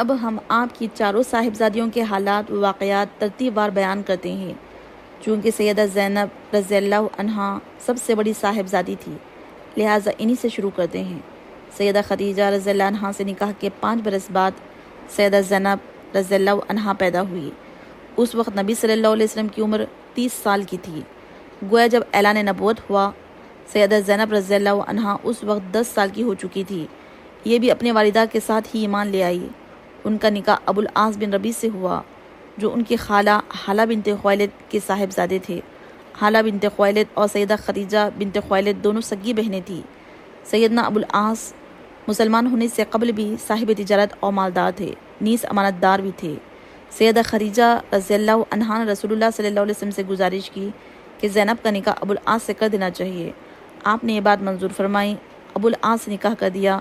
اب ہم آپ کی چاروں صاحبزادیوں کے حالات و واقعات ترتیب وار بیان کرتے ہیں۔ چونکہ سیدہ زینب رضی اللہ عنہا سب سے بڑی صاحبزادی تھی، لہٰذا انہی سے شروع کرتے ہیں۔ سیدہ خدیجہ رضی اللہ عنہا سے نکاح کے 5 برس بعد سیدہ زینب رضی اللہ عنہا پیدا ہوئی۔ اس وقت نبی صلی اللہ علیہ وسلم کی عمر 30 سال کی تھی۔ گویا جب اعلان نبوت ہوا، سیدہ زینب رضی اللہ عنہا اس وقت 10 سال کی ہو چکی تھی۔ یہ بھی اپنے والدہ کے ساتھ ہی ایمان لے آئی۔ ان کا نکاح ابو العاص بن ربیع سے ہوا، جو ان کی خالہ حالہ بنت خویلد کے صاحبزادے تھے۔ حالہ بنت خویلد اور سیدہ خدیجہ بنت خویلد دونوں سگی بہنیں تھیں۔ سیدنا ابو العاص مسلمان ہونے سے قبل بھی صاحب تجارت اور مالدار تھے، نیز امانت دار بھی تھے۔ سیدہ خدیجہ رضی اللہ عنہا نے رسول اللہ صلی اللہ علیہ وسلم سے گزارش کی کہ زینب کا نکاح ابو العاص سے کر دینا چاہیے۔ آپ نے یہ بات منظور فرمائی، ابو العاص سے نکاح کر دیا۔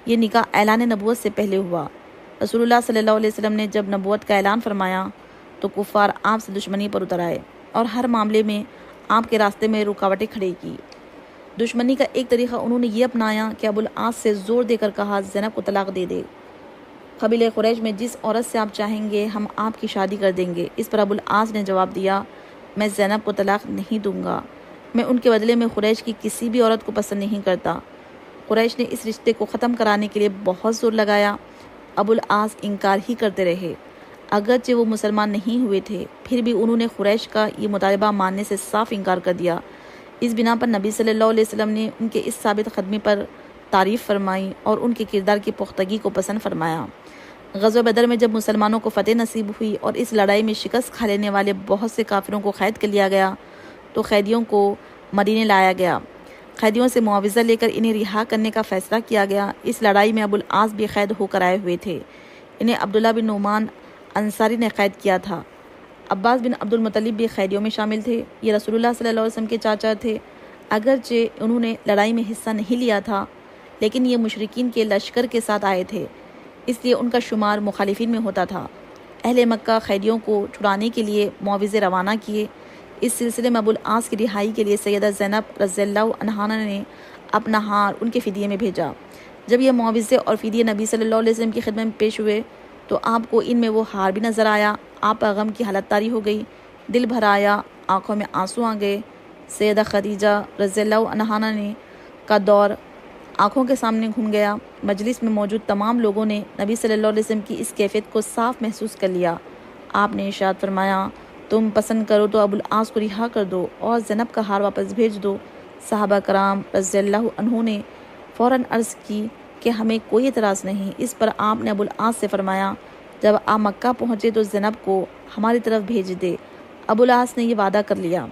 یہ نکاح اعلان نبوت سے پہلے ہوا۔ رسول اللہ صلی اللہ علیہ وسلم نے جب نبوت کا اعلان فرمایا تو کفار آپ سے دشمنی پر اتر آئے اور ہر معاملے میں آپ کے راستے میں رکاوٹیں کھڑی کی۔ دشمنی کا ایک طریقہ انہوں نے یہ اپنایا کہ ابو العاص سے زور دے کر کہا زینب کو طلاق دے دے۔ قبیلہ قریش میں جس عورت سے آپ چاہیں گے ہم آپ کی شادی کر دیں گے۔ اس پر ابو العاص نے جواب دیا، میں زینب کو طلاق نہیں دوں گا، میں ان کے بدلے میں قریش کی کسی بھی عورت کو پسند نہیں کرتا۔ قریش نے اس رشتے کو ختم کرانے کے لیے بہت زور لگایا۔ ابو العاص انکار ہی کرتے رہے، اگرچہ وہ مسلمان نہیں ہوئے تھے، پھر بھی انہوں نے قریش کا یہ مطالبہ ماننے سے صاف انکار کر دیا۔ اس بنا پر نبی صلی اللہ علیہ وسلم نے ان کے اس ثابت قدمی پر تعریف فرمائی اور ان کے کردار کی پختگی کو پسند فرمایا۔ غزوہ بدر میں جب مسلمانوں کو فتح نصیب ہوئی اور اس لڑائی میں شکست کھا لینے والے بہت سے کافروں کو قید کر لیا گیا تو قیدیوں کو مدینے لایا گیا۔ قیدیوں سے معاوضہ لے کر انہیں رہا کرنے کا فیصلہ کیا گیا۔ اس لڑائی میں ابو العاص بھی قید ہو کر آئے ہوئے تھے۔ انہیں عبداللہ بن نعمان انصاری نے قید کیا تھا۔ عباس بن عبد المطلب بھی قیدیوں میں شامل تھے۔ یہ رسول اللہ صلی اللہ علیہ وسلم کے چاچا تھے۔ اگرچہ انہوں نے لڑائی میں حصہ نہیں لیا تھا، لیکن یہ مشرکین کے لشکر کے ساتھ آئے تھے، اس لیے ان کا شمار مخالفین میں ہوتا تھا۔ اہل مکہ قیدیوں کو چھڑانے کے لیے معاوضے روانہ کیے۔ اس سلسلے میں ابو العاص کی رہائی کے لیے سیدہ زینب رضی اللہ عنہا نے اپنا ہار ان کے فدیے میں بھیجا۔ جب یہ معاوضے اور فدیے نبی صلی اللہ علیہ وسلم کی خدمت میں پیش ہوئے تو آپ کو ان میں وہ ہار بھی نظر آیا۔ آپ پر غم کی حالت طاری ہو گئی، دل بھر آیا، آنکھوں میں آنسو آ گئے۔ سیدہ خدیجہ رضی اللہ عنہا نے کا دور آنکھوں کے سامنے گھوم گیا۔ مجلس میں موجود تمام لوگوں نے نبی صلی اللہ علیہ وسلم کی اس کیفیت کو صاف محسوس کر لیا۔ آپ نے ارشاد فرمایا، تم پسند کرو تو ابو العاص کو رہا کر دو اور زینب کا ہار واپس بھیج دو۔ صحابہ کرام رضی اللہ عنہم نے فوراً عرض کی کہ ہمیں کوئی اعتراض نہیں۔ اس پر آپ نے ابو العاص سے فرمایا، جب آپ مکہ پہنچے تو زینب کو ہماری طرف بھیج دے۔ ابو العاص نے یہ وعدہ کر لیا۔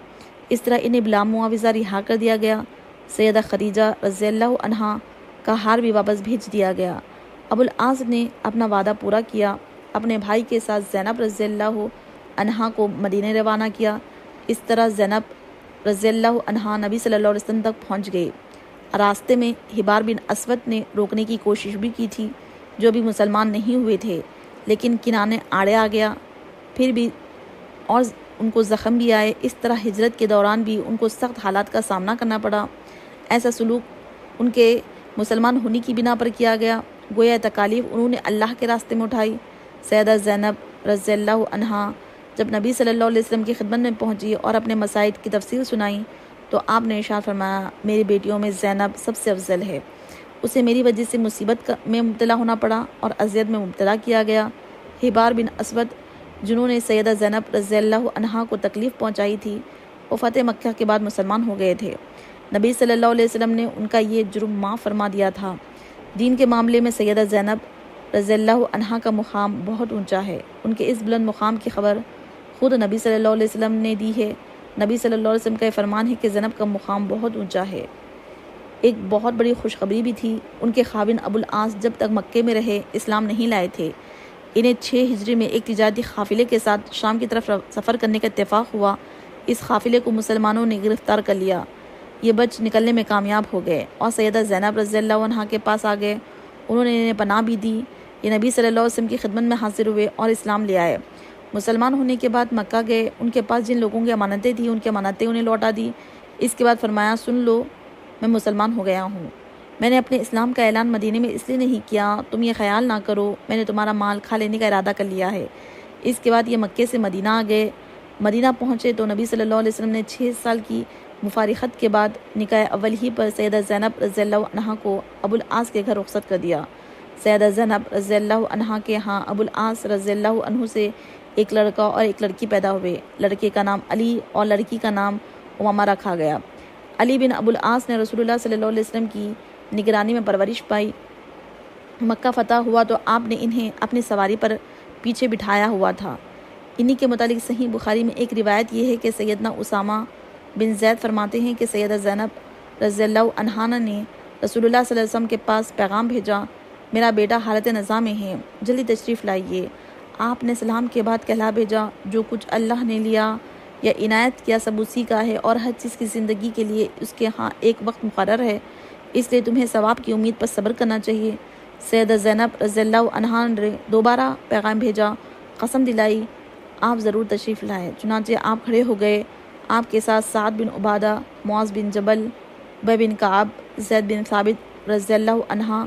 اس طرح انہیں بلا معاوضہ رہا کر دیا گیا۔ سیدہ خدیجہ رضی اللہ عنہا کا ہار بھی واپس بھیج دیا گیا۔ ابو العاص نے اپنا وعدہ پورا کیا، اپنے بھائی کے ساتھ زینب رضی اللہ عنہا کو مدینے روانہ کیا۔ اس طرح زینب رضی اللہ عنہا نبی صلی اللہ علیہ وسلم تک پہنچ گئی۔ راستے میں حبار بن اسود نے روکنے کی کوشش بھی کی تھی، جو بھی مسلمان نہیں ہوئے تھے، لیکن کنانے آڑے آ گیا، پھر بھی اور ان کو زخم بھی آئے۔ اس طرح ہجرت کے دوران بھی ان کو سخت حالات کا سامنا کرنا پڑا۔ ایسا سلوک ان کے مسلمان ہونے کی بنا پر کیا گیا، گویا تکالیف انہوں نے اللہ کے راستے میں اٹھائی۔ سیدہ زینب رضی اللہ عنہا جب نبی صلی اللہ علیہ وسلم کی خدمت میں پہنچی اور اپنے مسائل کی تفصیل سنائی تو آپ نے ارشاد فرمایا، میری بیٹیوں میں زینب سب سے افضل ہے۔ اسے میری وجہ سے مصیبت میں مبتلا ہونا پڑا اور اذیت میں مبتلا کیا گیا۔ حبار بن اسود جنہوں نے سیدہ زینب رضی اللہ عنہا کو تکلیف پہنچائی تھی، وہ فتح مکہ کے بعد مسلمان ہو گئے تھے۔ نبی صلی اللہ علیہ وسلم نے ان کا یہ جرم معاف فرما دیا تھا۔ دین کے معاملے میں سیدہ زینب رضی اللہ عنہا کا مقام بہت اونچا ہے۔ ان کے اس بلند مقام کی خبر خود نبی صلی اللہ علیہ وسلم نے دی ہے۔ نبی صلی اللہ علیہ وسلم کا یہ فرمان ہے کہ زینب کا مقام بہت اونچا ہے۔ ایک بہت بڑی خوشخبری بھی تھی، ان کے خاوند ابو العاص جب تک مکے میں رہے اسلام نہیں لائے تھے۔ انہیں 6 ہجری میں ایک تجارتی قافلے کے ساتھ شام کی طرف سفر کرنے کا اتفاق ہوا۔ اس قافلے کو مسلمانوں نے گرفتار کر لیا۔ یہ بچ نکلنے میں کامیاب ہو گئے اور سیدہ زینب رضی اللہ عنہا کے پاس آ گئے۔ انہوں نے انہیں پناہ بھی دی۔ یہ نبی صلی اللہ علیہ وسلم کی خدمت میں حاضر ہوئے اور اسلام لے آئے۔ مسلمان ہونے کے بعد مکہ گئے، ان کے پاس جن لوگوں کی امانتیں تھیں ان کی امانتیں انہیں لوٹا دی۔ اس کے بعد فرمایا، سن لو میں مسلمان ہو گیا ہوں، میں نے اپنے اسلام کا اعلان مدینے میں اس لیے نہیں کیا، تم یہ خیال نہ کرو میں نے تمہارا مال کھا لینے کا ارادہ کر لیا ہے۔ اس کے بعد یہ مکے سے مدینہ آ گئے۔ مدینہ پہنچے تو نبی صلی اللہ علیہ وسلم نے 6 سال کی مفارقت کے بعد نکاح اول ہی پر سیدہ زینب رضی اللہ عنہا کو ابو العاص کے گھر رخصت کر دیا۔ سیدہ زینب رضی اللہ عنہا کے ہاں ابو العاص رضی اللہ عنہ سے ایک لڑکا اور ایک لڑکی پیدا ہوئے۔ لڑکے کا نام علی اور لڑکی کا نام امامہ رکھا گیا۔ علی بن ابو العاص نے رسول اللہ صلی اللہ علیہ وسلم کی نگرانی میں پرورش پائی۔ مکہ فتح ہوا تو آپ نے انہیں اپنی سواری پر پیچھے بٹھایا ہوا تھا۔ انہی کے متعلق صحیح بخاری میں ایک روایت یہ ہے کہ سیدنا اسامہ بن زید فرماتے ہیں کہ سیدہ زینب رضی اللہ عنہا نے رسول اللہ صلی اللہ علیہ وسلم کے پاس پیغام بھیجا، میرا بیٹا حالت نزاع میں ہے، جلدی تشریف لائیے۔ آپ نے سلام کے بعد کہلا بھیجا، جو کچھ اللہ نے لیا یا عنایت کیا سب اسی کا ہے، اور ہر چیز کی زندگی کے لیے اس کے ہاں ایک وقت مقرر ہے، اس لیے تمہیں ثواب کی امید پر صبر کرنا چاہیے۔ سیدہ زینب رضی اللہ عنہا نے دوبارہ پیغام بھیجا، قسم دلائی آپ ضرور تشریف لائے۔ چنانچہ آپ کھڑے ہو گئے۔ آپ کے ساتھ سعد بن عبادہ، معاذ بن جبل، ابی بن کعب، زید بن ثابت رضی اللہ عنہ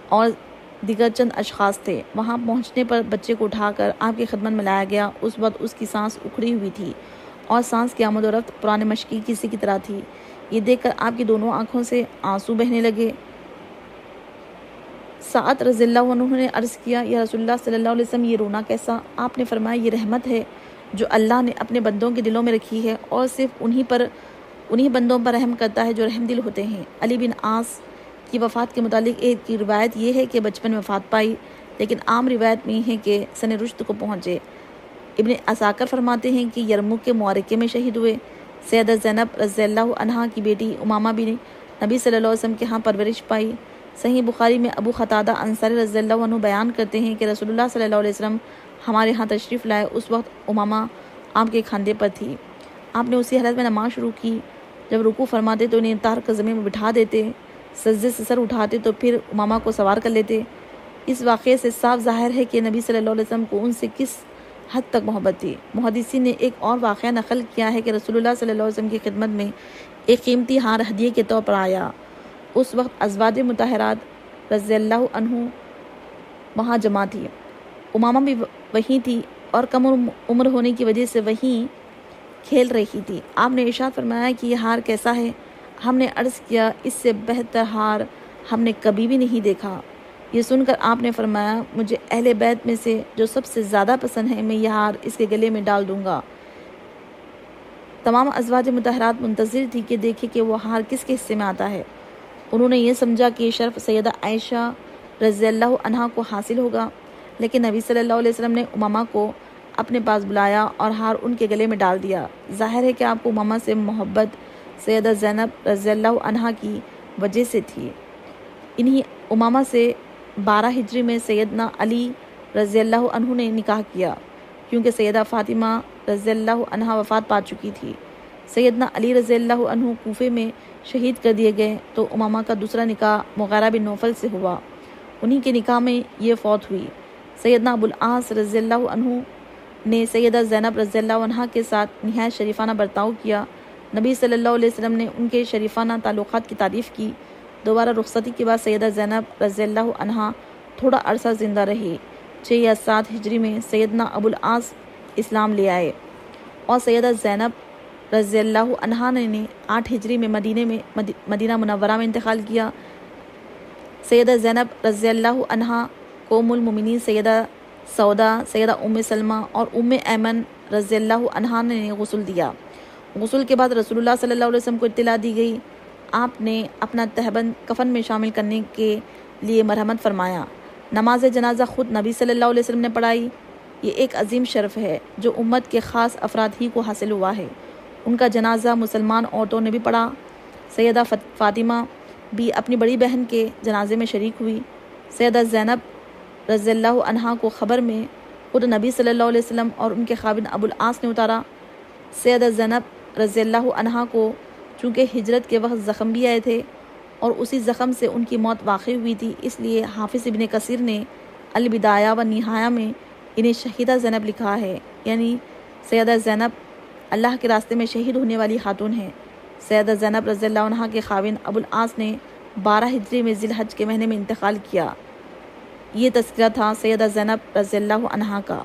اور دیگر چند اشخاص تھے۔ وہاں پہنچنے پر بچے کو اٹھا کر آپ کی خدمت میں لایا گیا۔ اس وقت اس کی سانس اکھڑی ہوئی تھی اور سانس کی آمد و رفت پرانے مشکی کسی کی طرح تھی۔ یہ دیکھ کر آپ کی دونوں آنکھوں سے آنسو بہنے لگے۔ سعد رضی اللہ عنہ نے عرض کیا، یا رسول اللہ صلی اللہ علیہ وسلم یہ رونا کیسا؟ آپ نے فرمایا، یہ رحمت ہے جو اللہ نے اپنے بندوں کے دلوں میں رکھی ہے، اور صرف انہی بندوں پر رحم کرتا ہے جو رحم دل ہوتے ہیں۔ علی بن عاص کی وفات کے متعلق ایک کی روایت یہ ہے کہ بچپن میں وفات پائی، لیکن عام روایت میں ہے کہ سن رشد کو پہنچے۔ ابن عساکر فرماتے ہیں کہ یرموک کے معرکے میں شہید ہوئے۔ سیدہ زینب رضی اللہ عنہا کی بیٹی امامہ بھی نبی صلی اللہ علیہ وسلم کے ہاں پرورش پائی۔ صحیح بخاری میں ابو قتادہ انصاری رضی اللہ عنہ بیان کرتے ہیں کہ رسول اللہ صلی اللہ علیہ وسلم ہمارے ہاں تشریف لائے۔ اس وقت امامہ آپ کے کھاندے پر تھی۔ آپ نے اسی حالت میں نماز شروع کی۔ جب رکوع فرماتے تو انہیں اتار کر زمین میں بٹھا دیتے، سجدے سے سر اٹھاتے تو پھر امامہ کو سوار کر لیتے۔ اس واقعے سے صاف ظاہر ہے کہ نبی صلی اللہ علیہ وسلم کو ان سے کس حد تک محبت تھی۔ محدثین نے ایک اور واقعہ نقل کیا ہے کہ رسول اللہ صلی اللہ علیہ وسلم کی خدمت میں ایک قیمتی ہار ہدیے کے طور پر آیا۔ اس وقت ازواج مطہرات رضی اللہ عنہ وہاں جمع تھی۔ امامہ بھی وہیں تھی اور کم عمر ہونے کی وجہ سے وہیں کھیل رہی تھی۔ آپ نے ارشاد فرمایا کہ یہ ہار کیسا ہے؟ ہم نے عرض کیا، اس سے بہتر ہار ہم نے کبھی بھی نہیں دیکھا۔ یہ سن کر آپ نے فرمایا، مجھے اہل بیت میں سے جو سب سے زیادہ پسند ہے، میں یہ ہار اس کے گلے میں ڈال دوں گا۔ تمام ازواج مطہرات منتظر تھی کہ دیکھے کہ وہ ہار کس کے حصے میں آتا ہے۔ انہوں نے یہ سمجھا کہ یہ شرف سیدہ عائشہ رضی اللہ عنہا کو حاصل ہوگا، لیکن نبی صلی اللہ علیہ وسلم نے امامہ کو اپنے پاس بلایا اور ہار ان کے گلے میں ڈال دیا۔ ظاہر ہے کہ آپ کو امامہ سے محبت سیدہ زینب رضی اللہ عنہا کی وجہ سے تھی۔ انہی امامہ سے 12 ہجری میں سیدنا علی رضی اللہ عنہ نے نکاح کیا، کیونکہ سیدہ فاطمہ رضی اللہ عنہا وفات پا چکی تھی۔ سیدنا علی رضی اللہ عنہ کوفے میں شہید کر دیے گئے تو امامہ کا دوسرا نکاح مغیرہ بن نوفل سے ہوا۔ انہی کے نکاح میں یہ فوت ہوئی۔ سیدنا ابو العاص رضی اللہ عنہ نے سیدہ زینب رضی اللہ عنہا کے ساتھ نہایت شریفانہ برتاؤ کیا۔ نبی صلی اللہ علیہ وسلم نے ان کے شریفانہ تعلقات کی تعریف کی۔ دوبارہ رخصتی کے بعد سیدہ زینب رضی اللہ عنہا تھوڑا عرصہ زندہ رہی۔ 6 یا 7 ہجری میں سیدنا ابو العاص اسلام لے آئے اور سیدہ زینب رضی اللہ عنہا نے 8 ہجری میں مدینہ منورہ میں انتقال کیا۔ سیدہ زینب رضی اللہ عنہا کو ام المومنین سیدہ سودا، سیدہ ام سلمہ اور ام ایمن رضی اللہ عنہا نے غسل دیا۔ غسل کے بعد رسول اللہ صلی اللہ علیہ وسلم کو اطلاع دی گئی۔ آپ نے اپنا تہبند کفن میں شامل کرنے کے لیے مرحمت فرمایا۔ نماز جنازہ خود نبی صلی اللہ علیہ وسلم نے پڑھائی۔ یہ ایک عظیم شرف ہے جو امت کے خاص افراد ہی کو حاصل ہوا ہے۔ ان کا جنازہ مسلمان عورتوں نے بھی پڑھا۔ سیدہ فاطمہ بھی اپنی بڑی بہن کے جنازے میں شریک ہوئی۔ سیدہ زینب رضی اللہ عنہا کو خبر میں خود نبی صلی اللہ علیہ وسلم اور ان کے خاوند ابو العاص نے اتارا۔ سیدہ زینب رضی اللہ عنہا کو چونکہ ہجرت کے وقت زخم بھی آئے تھے اور اسی زخم سے ان کی موت واقع ہوئی تھی، اس لیے حافظ ابن کثیر نے البدایہ و نہایہ میں انہیں شہیدہ زینب لکھا ہے، یعنی سیدہ زینب اللہ کے راستے میں شہید ہونے والی خاتون ہیں۔ سیدہ زینب رضی اللہ عنہا کے خاوند ابو العاص نے 12 ہجری میں ذی الحج کے مہینے میں انتقال کیا۔ یہ تذکرہ تھا سیدہ زینب رضی اللہ عنہا کا۔